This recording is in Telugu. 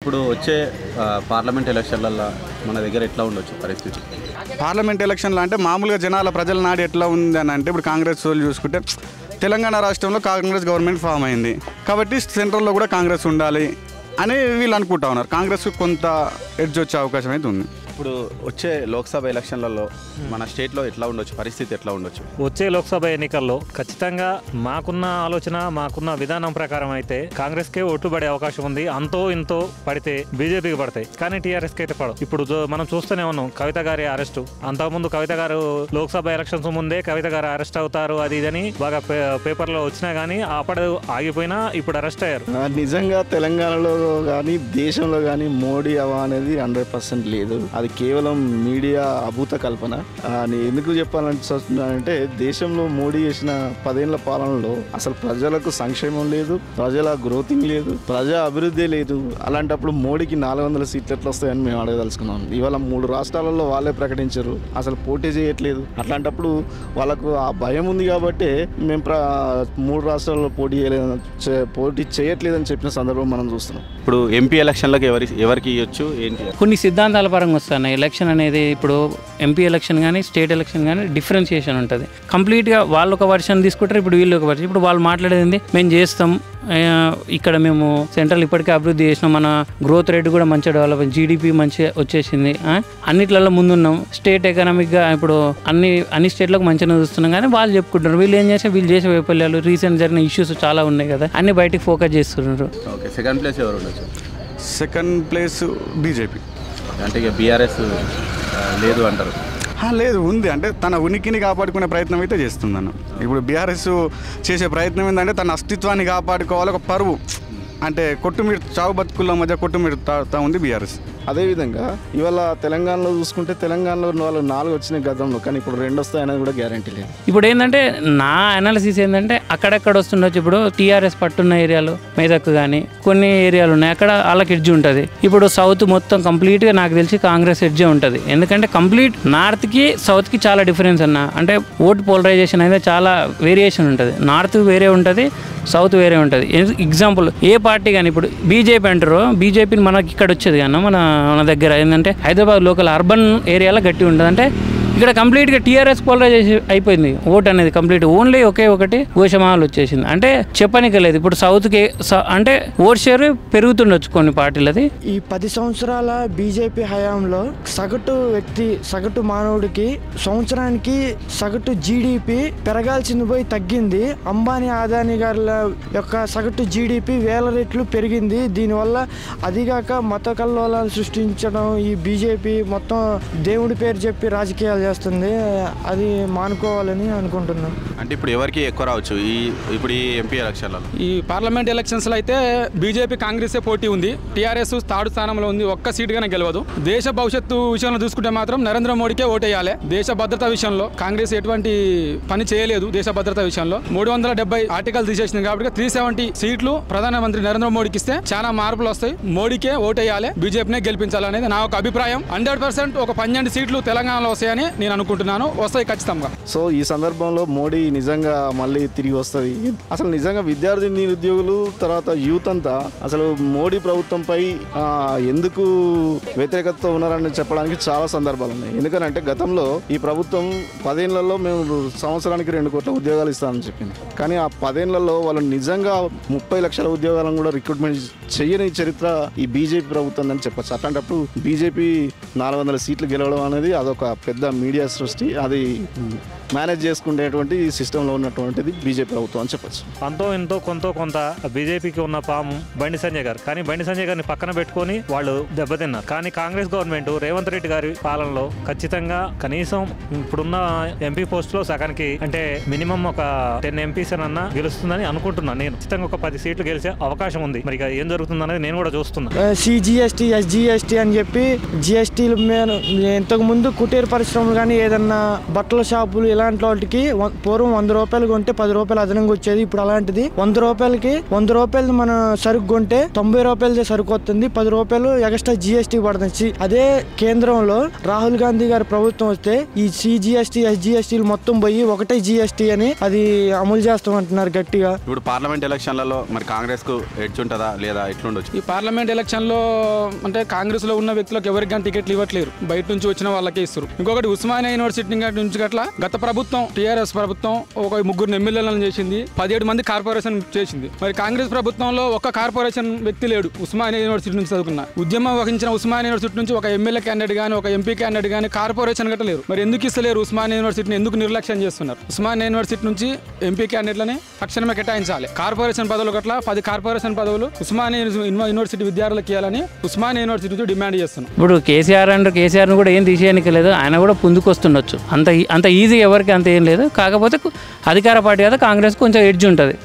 ఇప్పుడు వచ్చే పార్లమెంట్ ఎలక్షన్లలో మన దగ్గర ఎట్లా ఉండొచ్చు పరిస్థితి? పార్లమెంట్ ఎలక్షన్లు అంటే మామూలుగా జనాల ప్రజల నాడు ఎట్లా ఉంది అని అంటే ఇప్పుడు కాంగ్రెస్ వాళ్ళు చూసుకుంటే తెలంగాణ రాష్ట్రంలో కాంగ్రెస్ గవర్నమెంట్ ఫామ్ అయింది కాబట్టి సెంట్రల్లో కూడా కాంగ్రెస్ ఉండాలి అని వీళ్ళు అనుకుంటా ఉన్నారు. కాంగ్రెస్కి కొంత ఎడ్జ్ వచ్చే అవకాశం అయితే ఉంది. ఇప్పుడు వచ్చే లోక్సభ ఎలక్షన్లలో మన స్టేట్లో ఎట్లా ఉండొచ్చు, పరిస్థితి ఎట్లా ఉండొచ్చు? వచ్చే లోక్సభ ఎన్నికల్లో ఖచ్చితంగా మాకున్న ఆలోచన, మాకున్న విధానం ప్రకారం అయితే కాంగ్రెస్కే ఓట్లు పడే అవకాశం ఉంది. అంతో ఇంతో పడితే బీజేపీకి పడతాయి, కానీ టీఆర్ఎస్కి అయితే పడవు. ఇప్పుడు మనం చూస్తూనే ఉన్నాం కవిత గారి అరెస్టు. అంతకుముందు కవిత గారు లోక్సభ ఎలక్షన్స్ ముందే కవిత గారు అరెస్ట్ అవుతారు అది ఇదని బాగా పేపర్లో వచ్చినా కానీ అప్పుడు ఆగిపోయినా ఇప్పుడు అరెస్ట్ అయ్యారు. నిజంగా తెలంగాణలో కానీ దేశంలో కానీ మోడీ అవా అనేది 100% లేదు. అది కేవలం మీడియా అభూత కల్పన. ఎందుకు చెప్పాలంటే దేశంలో మోడీ చేసిన 10 ఏళ్ల పాలనలో అసలు ప్రజలకు సంక్షేమం లేదు, ప్రజల గ్రోతింగ్ లేదు, ప్రజా అభివృద్ధి లేదు. అలాంటప్పుడు మోడీకి 400 సీట్లు ఎట్లా వస్తాయని మేము అడగదలుచుకున్నాం. ఇవాళ 3 రాష్ట్రాలలో వాళ్ళే ప్రకటించారు, అసలు పోటీ చేయట్లేదు. అట్లాంటప్పుడు వాళ్ళకు ఆ భయం ఉంది కాబట్టి మేము 3 రాష్ట్రాల్లో పోటీ చేయట్లేదని చెప్పిన సందర్భం మనం చూస్తున్నాం. ఇప్పుడు ఎంపీ ఎలక్షన్లకు ఎవరికి ఇవ్వచ్చు ఏంటి? కొన్ని సిద్ధాంతాల పరంగా వస్తున్నాయి. ఎలక్షన్ అనేది ఇప్పుడు ఎంపీ ఎలక్షన్ కానీ స్టేట్ ఎలక్షన్ కానీ డిఫరెన్షియేషన్ ఉంటుంది. కంప్లీట్గా వాళ్ళు ఒక వర్షన్ తీసుకుంటారు, ఇప్పుడు వీళ్ళు ఒక వర్షన్. ఇప్పుడు వాళ్ళు మాట్లాడేది మేము చేస్తాం, ఇక్కడ మేము సెంట్రల్ ఇప్పటికే అభివృద్ధి చేసినాం, మన గ్రోత్ రేట్ కూడా మంచిగా డెవలప్ అయింది, జీడిపి మంచిగా వచ్చేసింది, అన్నిట్లలో ముందున్నాం, స్టేట్ ఎకనామిక్గా ఇప్పుడు అన్ని స్టేట్లకు మంచిగా చూస్తున్నాం. కానీ వాళ్ళు చెప్పుకుంటున్నారు వీళ్ళు ఏం చేస్తే వీళ్ళు చేసే వైఫల్యాలు, రీసెంట్ జరిగిన ఇష్యూస్ చాలా ఉన్నాయి కదా, అన్ని బయటికి ఫోకస్ చేస్తున్నారు. ఓకే, సెకండ్ ప్లేస్ ఎవరు ఉండొచ్చు? Second place BJP. అంటే ఇక బీఆర్ఎస్ లేదు అంటారు? లేదు, ఉంది. అంటే తన ఉనికిని కాపాడుకునే ప్రయత్నం అయితే చేస్తుందన్న. ఇప్పుడు బీఆర్ఎస్ చేసే ప్రయత్నం ఏంటంటే తన అస్తిత్వాన్ని కాపాడుకోవాలి, ఒక పరువు. అంటే కొట్టుమిడి చావు బతుకుల మధ్య కొట్టుమిడుతా ఉంది బీఆర్ఎస్. అదేవిధంగా ఇవాళ తెలంగాణలో చూసుకుంటే తెలంగాణలో వాళ్ళు 4 వచ్చినాయి గతంలో, కానీ ఇప్పుడు 2 వస్తాయనేది కూడా గ్యారంటీ లేదు. ఇప్పుడు ఏంటంటే నా అనాలిసిస్ ఏంటంటే అక్కడెక్కడ వస్తుండొచ్చు. ఇప్పుడు టీఆర్ఎస్ పట్టున్న ఏరియాలు మెదక్ కానీ కొన్ని ఏరియాలు ఉన్నాయి, అక్కడ వాళ్ళకి ఎడ్జ్ ఉంటుంది. ఇప్పుడు సౌత్ మొత్తం కంప్లీట్గా నాకు తెలిసి కాంగ్రెస్ ఎడ్జే ఉంటుంది. ఎందుకంటే కంప్లీట్ నార్త్కి సౌత్కి చాలా డిఫరెన్స్ అన్న. అంటే ఓటు పోలరైజేషన్ అయితే చాలా వేరియేషన్ ఉంటుంది. నార్త్ వేరే ఉంటుంది, సౌత్ వేరే ఉంటుంది. ఎగ్జాంపుల్ ఏ పార్టీ కానీ ఇప్పుడు బీజేపీ అంటారు, బీజేపీని మనకి ఇక్కడ వచ్చేది కానీ మన దగ్గర ఏంటంటే హైదరాబాద్ లోకల్ అర్బన్ ఏరియాలో గట్టి ఉంటుంది. అంటే ఇక్కడ కంప్లీట్గా టీఆర్ఎస్ పోలరైజేషన్ అయిపోయింది. ఓట్ అనేది కంప్లీట్ ఓన్లీ ఒకే ఒకటి గోషమాలు వచ్చేసింది. అంటే చెప్పనిక లేదు. ఇప్పుడు సౌత్కి అంటే ఓట్ షేర్ పెరుగుతుండొచ్చు కొన్ని పార్టీలది. ఈ 10 సంవత్సరాల బీజేపీ హయాంలో సగటు వ్యక్తి, సగటు మానవుడికి సంవత్సరానికి సగటు జీడిపి పెరగాల్సింది పోయి తగ్గింది. అంబానీ, అదానీ గారుల యొక్క సగటు జీడిపి 1000 రెట్లు పెరిగింది. దీనివల్ల అదిగాక మత కల్లోలాలు సృష్టించడం ఈ బీజేపీ మొత్తం దేవుడి పేరు చెప్పి రాజకీయాలు చేస్తుంది. అది మానుకోవాలని అనుకుంటున్నాం. అంటే ఇప్పుడు ఎవరికి ఎక్కువ రావచ్చు ఇప్పుడు ఈ ఎంపీ ఎలక్షన్లలో? ఈ పార్లమెంట్ ఎలక్షన్స్లో అయితే బీజేపీ కాంగ్రెసే పోటీ ఉంది. టీఆర్ఎస్ 3rd స్థానంలో ఉంది, ఒక్క సీటుగానే గెలవదు. దేశ భవిష్యత్తు విషయంలో చూసుకుంటే మాత్రం నరేంద్ర మోడీకే ఓటేయాలి. దేశ భద్రతా విషయంలో కాంగ్రెస్ ఎటువంటి పని చేయలేదు. దేశ భద్రతా విషయంలో 370 ఆర్టికల్ తీసేసింది కాబట్టి 370 సీట్లు ప్రధానమంత్రి నరేంద్ర మోడీకి ఇస్తే చాలా మార్పులు వస్తాయి. మోడీకే ఓటేయాలి, బీజేపీనే గెలిపించాలనేది నా ఒక అభిప్రాయం. 100% ఒక 12 సీట్లు తెలంగాణలో వస్తాయని నేను అనుకుంటున్నాను. వస్తాయి ఖచ్చితంగా. సో ఈ సందర్భంలో మోడీ నిజంగా మళ్ళీ తిరిగి వస్తుంది. అసలు నిజంగా విద్యార్థి నిరుద్యోగులు తర్వాత యూత్ అంతా అసలు మోడీ ప్రభుత్వంపై ఎందుకు వ్యతిరేకతతో ఉన్నారని చెప్పడానికి చాలా సందర్భాలు ఉన్నాయి. ఎందుకంటే గతంలో ఈ ప్రభుత్వం 10 ఏళ్లలో మేము సంవత్సరానికి 2 కోట్ల ఉద్యోగాలు ఇస్తామని చెప్పింది. కానీ ఆ 10 ఏళ్లలో వాళ్ళు నిజంగా 30 లక్షల ఉద్యోగాలను కూడా రిక్రూట్మెంట్ చేయని చరిత్ర ఈ బీజేపీ ప్రభుత్వం అని చెప్పచ్చు. అట్లాంటప్పుడు బీజేపీ 400 సీట్లు గెలవడం అనేది అదొక పెద్ద మీడియా సృష్టి. అది మేనేజ్ చేసుకునేటువంటి సిస్టంలో ఉన్నటువంటిది బీజేపీ ప్రభుత్వం అని చెప్పచ్చు. అంతో ఎంతో కొంత బీజేపీకి ఉన్న పాము బండి సంజయ్ గారు. కానీ బండి సంజయ్ గారిని పక్కన పెట్టుకొని వాళ్ళు దెబ్బతిన్నారు. కానీ కాంగ్రెస్ గవర్నమెంట్ రేవంత్ రెడ్డి గారి పాలనలో ఖచ్చితంగా కనీసం ఇప్పుడున్న ఎంపీ పోస్టులో సగానికి అంటే మినిమం ఒక 10 ఎంపీస్ అన్నా గెలుస్తుందని అనుకుంటున్నాను నేను. ఖచ్చితంగా ఒక 10 సీట్లు గెలిచే అవకాశం ఉంది. మరి ఏం జరుగుతుంది అనేది నేను కూడా చూస్తున్నా. సిజిఎస్టీ, ఎస్జిఎస్టీ అని చెప్పి జిఎస్టీలు ఇంతకు ముందు కుటీర పరిశ్రమలు కానీ ఏదన్నా బట్టల షాపులు ఇలాంటి వాటికి పూర్వం 100 రూపాయలు కొంటే 10 రూపాయలు అదనంగా వచ్చేది. ఇప్పుడు అలాంటిది 100 రూపాయలకి 100 రూపాయలు మన సరుకు కొంటే 90 రూపాయలదే సరుకు వస్తుంది, 10 రూపాయలు ఎక్స్ట్రా జిఎస్టీ పడుతుంది. అదే కేంద్రంలో రాహుల్ గాంధీ గారి ప్రభుత్వం వస్తే ఈ సిజిఎస్టీ ఎస్జిఎస్టీలు మొత్తం పోయి ఒకటే జిఎస్టీ అని అది అమలు చేస్తామంటున్నారు గట్టిగా. ఇప్పుడు పార్లమెంట్ ఎలక్షన్లలో మరి కాంగ్రెస్ కు ఎడ్జ్ ఉంటుందా లేదా ఎట్లుండొచ్చు? ఈ పార్లమెంట్ ఎలక్షన్ లో అంటే కాంగ్రెస్ లో ఉన్న వ్యక్తులకు ఎవరికి కానీ టికెట్లు ఇవ్వట్లేరు, బయట నుంచి వచ్చిన వాళ్ళకే ఇస్తారు. ఇంకొకటి ఉస్మానియా యూనివర్సిటీ నుంచి గట్ల గత ప్రభుత్వం టీఆర్ఎస్ ప్రభుత్వం ఒక 3 ఎమ్మెల్యేలను చేసింది, 17 మంది కార్పొరేషన్ చేసింది. మరి కాంగ్రెస్ ప్రభుత్వంలో ఒక కార్పొరేషన్ వ్యక్తి లేడు ఉస్మానియా యూనివర్సిటీ నుంచి చదువుకున్న. ఉద్యమం వహించిన ఉస్మానియా యూనివర్సిటీ నుంచి ఒక ఎమ్మెల్యే క్యాండిడేట్ గానీ ఒక ఎంపీ క్యాండిడేట్ గానీ కార్పొరేషన్ గట్ట లేరు. మరి ఎందుకు ఇస్తలేరు? ఉస్మానియా యూనివర్సిటీని ఎందుకు నిర్లక్ష్యం చేస్తున్నారు? ఉస్మానియా యూనివర్సిటీ నుంచి ఎంపీ క్యాండిడేట్లని తక్షణమే కేటాయించాలి. కార్పొరేషన్ పదవులు గట్ల 10 కార్పొరేషన్ పదవులు ఉస్మానియా యూనివర్సిటీ విద్యార్థులకు ఇవ్వాలని ఉస్మానియా యూనివర్సిటీ నుంచి డిమాండ్ చేస్తున్నాం. ఇప్పుడు కేసీఆర్ కూడా ఏం తీసేయడానికి లేదు, ఆయన కూడా పుందుకొస్తుండొచ్చు. అంత ఈజీ ఎవరికి అంత ఏం లేదు. కాకపోతే అధికార పార్టీ కదా కాంగ్రెస్ కొంచెం ఎడ్జ్ ఉంటుంది.